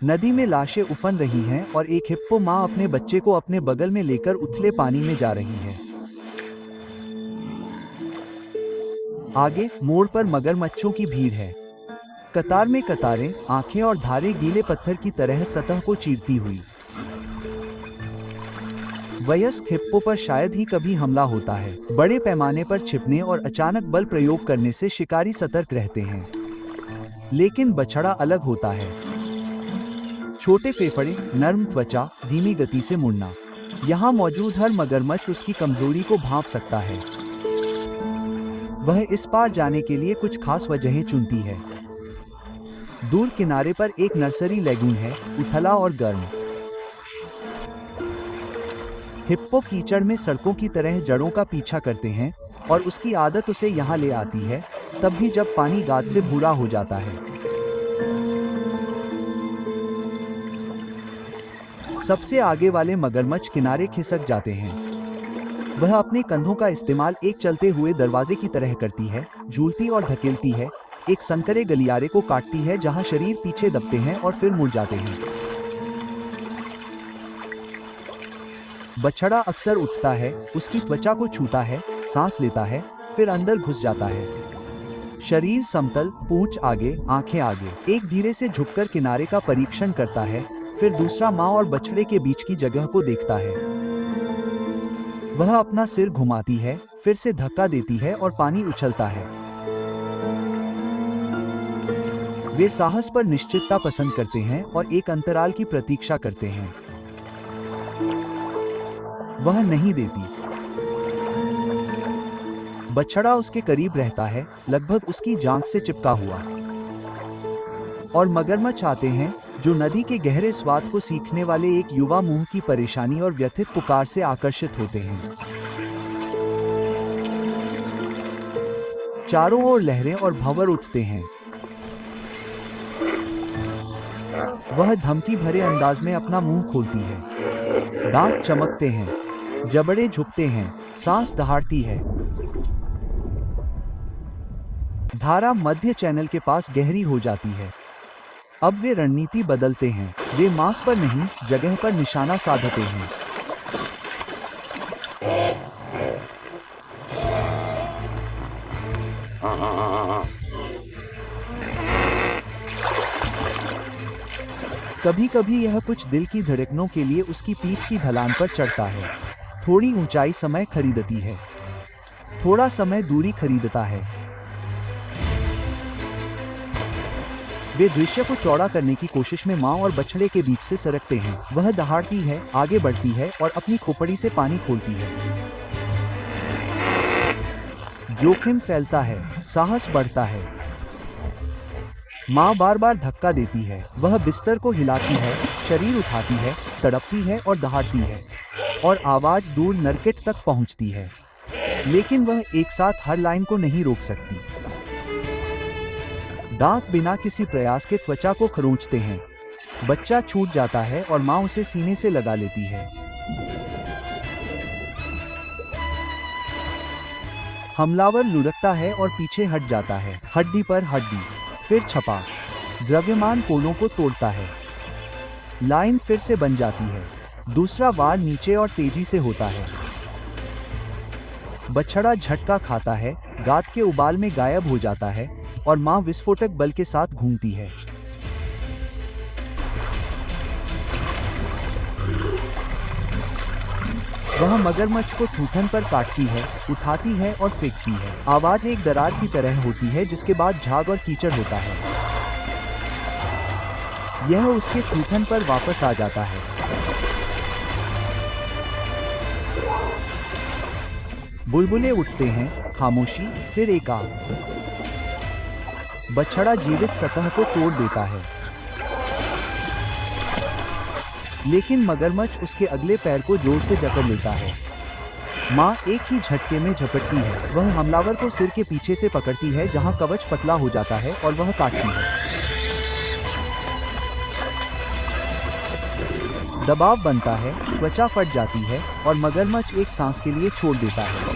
नदी में लाशें उफन रही हैं और एक हिप्पो माँ अपने बच्चे को अपने बगल में लेकर उथले पानी में जा रही है। आगे मोड़ पर मगरमच्छों की भीड़ है। कतार में कतारें, आंखें और धारें गीले पत्थर की तरह सतह को चीरती हुई। वयस्क हिप्पो पर शायद ही कभी हमला होता है। बड़े पैमाने पर छिपने और अचानक बल प्रयोग करने से शिकारी सतर्क रहते हैं, लेकिन बछड़ा अलग होता है। छोटे फेफड़े, नर्म त्वचा, धीमी गति से मुड़ना। यहाँ मौजूद हर मगरमच्छ उसकी कमजोरी को भांप सकता है। वह इस पार जाने के लिए कुछ खास वजहें चुनती है। दूर किनारे पर एक नर्सरी लैगून है, उथला और गर्म। हिप्पो कीचड़ में सड़कों की तरह जड़ों का पीछा करते हैं और उसकी आदत उसे यहाँ ले आती है, तब भी जब पानी गाद से भूरा हो जाता है। सबसे आगे वाले मगरमच्छ किनारे खिसक जाते हैं। वह अपने कंधों का इस्तेमाल एक चलते हुए दरवाजे की तरह करती है, झूलती और धकेलती है, एक संकरे गलियारे को काटती है जहां शरीर पीछे दबते हैं और फिर मुड़ जाते हैं। बछड़ा अक्सर उठता है, उसकी त्वचा को छूता है, सांस लेता है, फिर अंदर घुस जाता है। शरीर समतल, पूंछ आगे, आंखें आगे। एक धीरे से झुककर किनारे का परीक्षण करता है, फिर दूसरा माँ और बछड़े के बीच की जगह को देखता है। वह अपना सिर घुमाती है, फिर से धक्का देती है और पानी उछलता है। वे साहस पर निश्चितता पसंद करते हैं और एक अंतराल की प्रतीक्षा करते हैं। वह नहीं देती। बछड़ा उसके करीब रहता है, लगभग उसकी जांघ से चिपका हुआ। और मगरमच्छ आते हैं, जो नदी के गहरे स्वाद को सीखने वाले एक युवा मुंह की परेशानी और व्यथित पुकार से आकर्षित होते हैं। चारों ओर लहरें और भंवर उठते हैं। वह धमकी भरे अंदाज में अपना मुंह खोलती है। दांत चमकते हैं, जबड़े झुकते हैं, सांस दहाड़ती है। धारा मध्य चैनल के पास गहरी हो जाती है। अब वे रणनीति बदलते हैं। वे मांस पर नहीं, जगह पर निशाना साधते हैं। कभी कभी यह कुछ दिल की धड़कनों के लिए उसकी पीठ की ढलान पर चढ़ता है। थोड़ी ऊंचाई समय खरीदती है, थोड़ा समय दूरी खरीदता है। वे दृश्य को चौड़ा करने की कोशिश में मां और बछड़े के बीच से सरकते हैं। वह दहाड़ती है, आगे बढ़ती है और अपनी खोपड़ी से पानी खोलती है। जोखिम फैलता है, साहस बढ़ता है। मां बार बार धक्का देती है। वह बिस्तर को हिलाती है, शरीर उठाती है, तड़पती है और दहाड़ती है, और आवाज दूर नरकेट तक पहुंचती है। लेकिन वह एक साथ हर लाइन को नहीं रोक सकती। दांत बिना किसी प्रयास के त्वचा को खरोंचते हैं। बच्चा छूट जाता है और मां उसे सीने से लगा लेती है। हमलावर लुढ़कता है और पीछे हट जाता है। हड्डी पर हड्डी, फिर छपा। द्रव्यमान कोनों को तोड़ता है। लाइन फिर से बन जाती है। दूसरा वार नीचे और तेजी से होता है। बछड़ा झटका खाता है, गात के उबाल में गायब हो जाता है और मां विस्फोटक बल के साथ घूमती है। वह मगरमच्छ को थूथन पर काटती है, उठाती है और फेंकती है। आवाज एक दरार की तरह होती है, जिसके बाद झाग और कीचड़ होता है। यह उसके थूथन पर वापस आ जाता है। बुलबुले उठते हैं, खामोशी, फिर एक आग। बछड़ा जीवित सतह को तोड़ देता है, लेकिन मगरमच्छ उसके अगले पैर को जोर से जकड़ लेता है। मां एक ही झटके में झपटती है। वह हमलावर को सिर के पीछे से पकड़ती है, जहां कवच पतला हो जाता है, और वह काटती है। दबाव बनता है, त्वचा फट जाती है और मगरमच्छ एक सांस के लिए छोड़ देता है।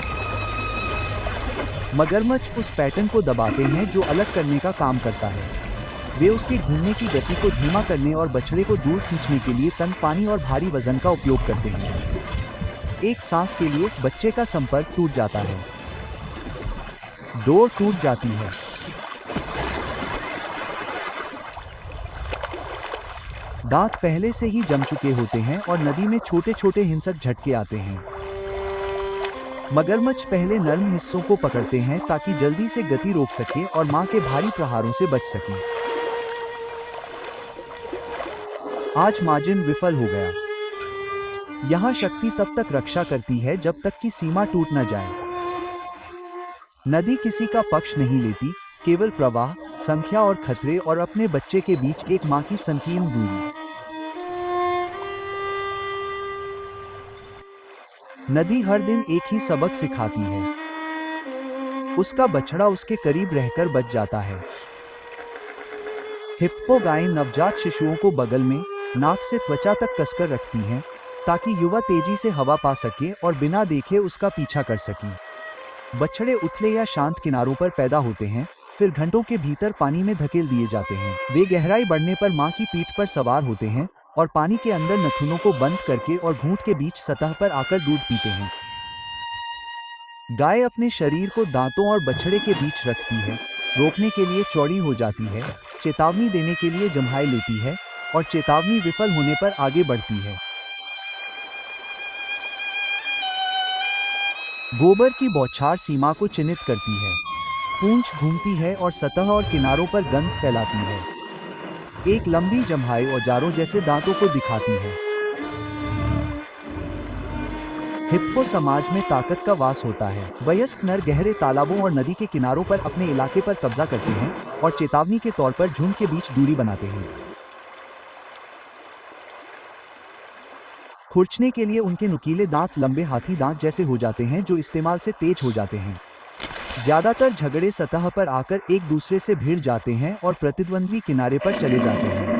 मगरमच्छ उस पैटर्न को दबाते हैं जो अलग करने का काम करता है। वे उसके घूमने की गति को धीमा करने और बछड़े को दूर खींचने के लिए तंग पानी और भारी वजन का उपयोग करते हैं। एक सांस के लिए बच्चे का संपर्क टूट जाता है। डोर टूट जाती है। दांत पहले से ही जम चुके होते हैं और नदी में छोटे छोटे हिंसक झटके आते हैं। मगरमच्छ पहले नर्म हिस्सों को पकड़ते हैं ताकि जल्दी से गति रोक सके और मां के भारी प्रहारों से बच सके। आज मार्जिन विफल हो गया। यहां शक्ति तब तक रक्षा करती है जब तक कि सीमा टूट न जाए। नदी किसी का पक्ष नहीं लेती, केवल प्रवाह, संख्या और खतरे और अपने बच्चे के बीच एक मां की संकीर्ण दूरी। नदी हर दिन एक ही सबक सिखाती है। उसका बछड़ा उसके करीब रहकर बच जाता है। हिप्पो गायें नवजात शिशुओं को बगल में, नाक से त्वचा तक कसकर रखती हैं ताकि युवा तेजी से हवा पा सके और बिना देखे उसका पीछा कर सके। बछड़े उथले या शांत किनारों पर पैदा होते हैं, फिर घंटों के भीतर पानी में धकेल दिए जाते हैं। वे गहराई बढ़ने पर मां की पीठ पर सवार होते हैं और पानी के अंदर नथुनों को बंद करके और घूंट के बीच सतह पर आकर दूध पीते हैं। गाय अपने शरीर को दांतों और बछड़े के बीच रखती है, रोकने के लिए चौड़ी हो जाती है, चेतावनी देने के लिए जम्हाई लेती है और चेतावनी विफल होने पर आगे बढ़ती है। गोबर की बौछार सीमा को चिन्हित करती है। पूंछ घूमती है और सतह और किनारों पर गंध फैलाती है। एक लंबी जम्हाई औजारों जैसे दांतों को दिखाती है। हिप्पो समाज में ताकत का वास होता है। वयस्क नर गहरे तालाबों और नदी के किनारों पर अपने इलाके पर कब्जा करते हैं और चेतावनी के तौर पर झुंड के बीच दूरी बनाते हैं। खुरचने के लिए उनके नुकीले दांत लंबे हाथी दांत जैसे हो जाते हैं जो इस्तेमाल से तेज हो जाते हैं। ज्यादातर झगड़े सतह पर आकर एक दूसरे से भिड़ जाते हैं और प्रतिद्वंद्वी किनारे पर चले जाते हैं।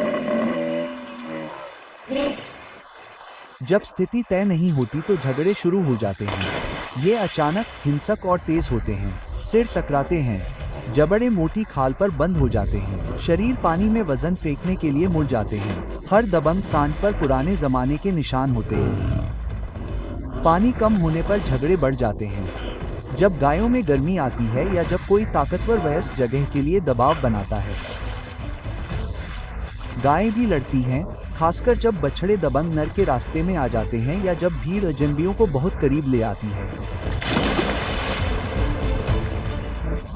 जब स्थिति तय नहीं होती तो झगड़े शुरू हो जाते हैं। ये अचानक, हिंसक और तेज होते हैं। सिर टकराते हैं, जबड़े मोटी खाल पर बंद हो जाते हैं, शरीर पानी में वजन फेंकने के लिए मुड़ जाते हैं। हर दबंग सांड पर पुराने जमाने के निशान होते हैं। पानी कम होने पर झगड़े बढ़ जाते हैं। जब गायों में गर्मी आती है या जब कोई ताकतवर वयस्क जगह के लिए दबाव बनाता है। गायें भी लड़ती हैं, खासकर जब बछड़े दबंग नर के रास्ते में आ जाते हैं या जब भीड़ अजनबियों को बहुत करीब ले आती है।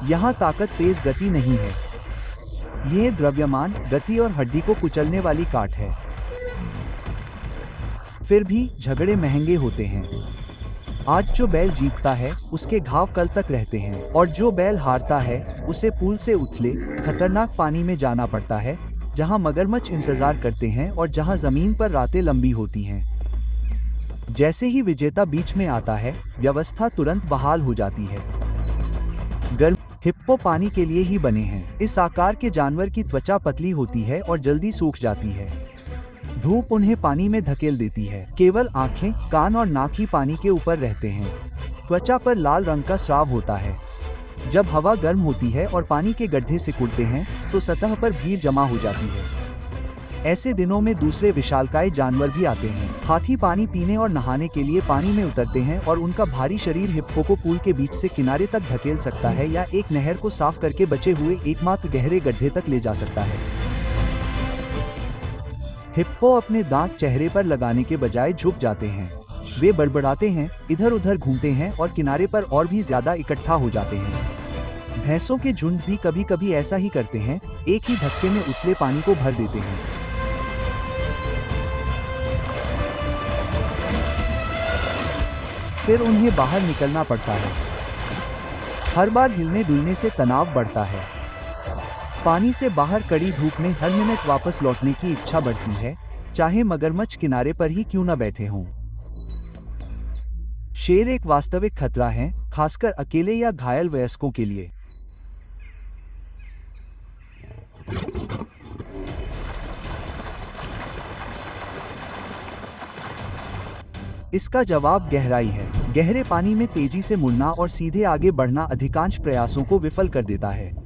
यहाँ ताकत तेज गति नहीं है। यह द्रव्यमान, गति और हड्डी को कुचलने वाली काट है। फिर भी झगड़े महंगे होते हैं। आज जो बैल जीतता है उसके घाव कल तक रहते हैं और जो बैल हारता है उसे पुल से उथले खतरनाक पानी में जाना पड़ता है, जहां मगरमच्छ इंतजार करते हैं और जहां जमीन पर रातें लंबी होती हैं। जैसे ही विजेता बीच में आता है, व्यवस्था तुरंत बहाल हो जाती है। हिप्पो पानी के लिए ही बने हैं। इस आकार के जानवर की त्वचा पतली होती है और जल्दी सूख जाती है। धूप उन्हें पानी में धकेल देती है। केवल आंखें, कान और नाक ही पानी के ऊपर रहते हैं। त्वचा पर लाल रंग का स्राव होता है। जब हवा गर्म होती है और पानी के गड्ढे सिकुड़ते हैं तो सतह पर भीड़ जमा हो जाती है। ऐसे दिनों में दूसरे विशालकाय जानवर भी आते हैं। हाथी पानी पीने और नहाने के लिए पानी में उतरते हैं और उनका भारी शरीर हिप्पो को पुल के बीच से किनारे तक धकेल सकता है या एक नहर को साफ करके बचे हुए एकमात्र गहरे गड्ढे तक ले जा सकता है। हिप्पो अपने दांत चेहरे पर लगाने के बजाय झुक जाते हैं। वे बड़बड़ाते हैं, इधर उधर घूमते हैं और किनारे पर और भी ज्यादा इकट्ठा हो जाते हैं। भैंसों के झुंड भी कभी कभी ऐसा ही करते हैं, एक ही धक्के में उथले पानी को भर देते हैं। फिर उन्हें बाहर निकलना पड़ता है। हर बार हिलने डुलने से तनाव बढ़ता है। पानी से बाहर कड़ी धूप में हर मिनट वापस लौटने की इच्छा बढ़ती है, चाहे मगरमच्छ किनारे पर ही क्यों न बैठे हों। शेर एक वास्तविक खतरा है, खासकर अकेले या घायल वयस्कों के लिए। इसका जवाब गहराई है। गहरे पानी में तेजी से मुड़ना और सीधे आगे बढ़ना अधिकांश प्रयासों को विफल कर देता है।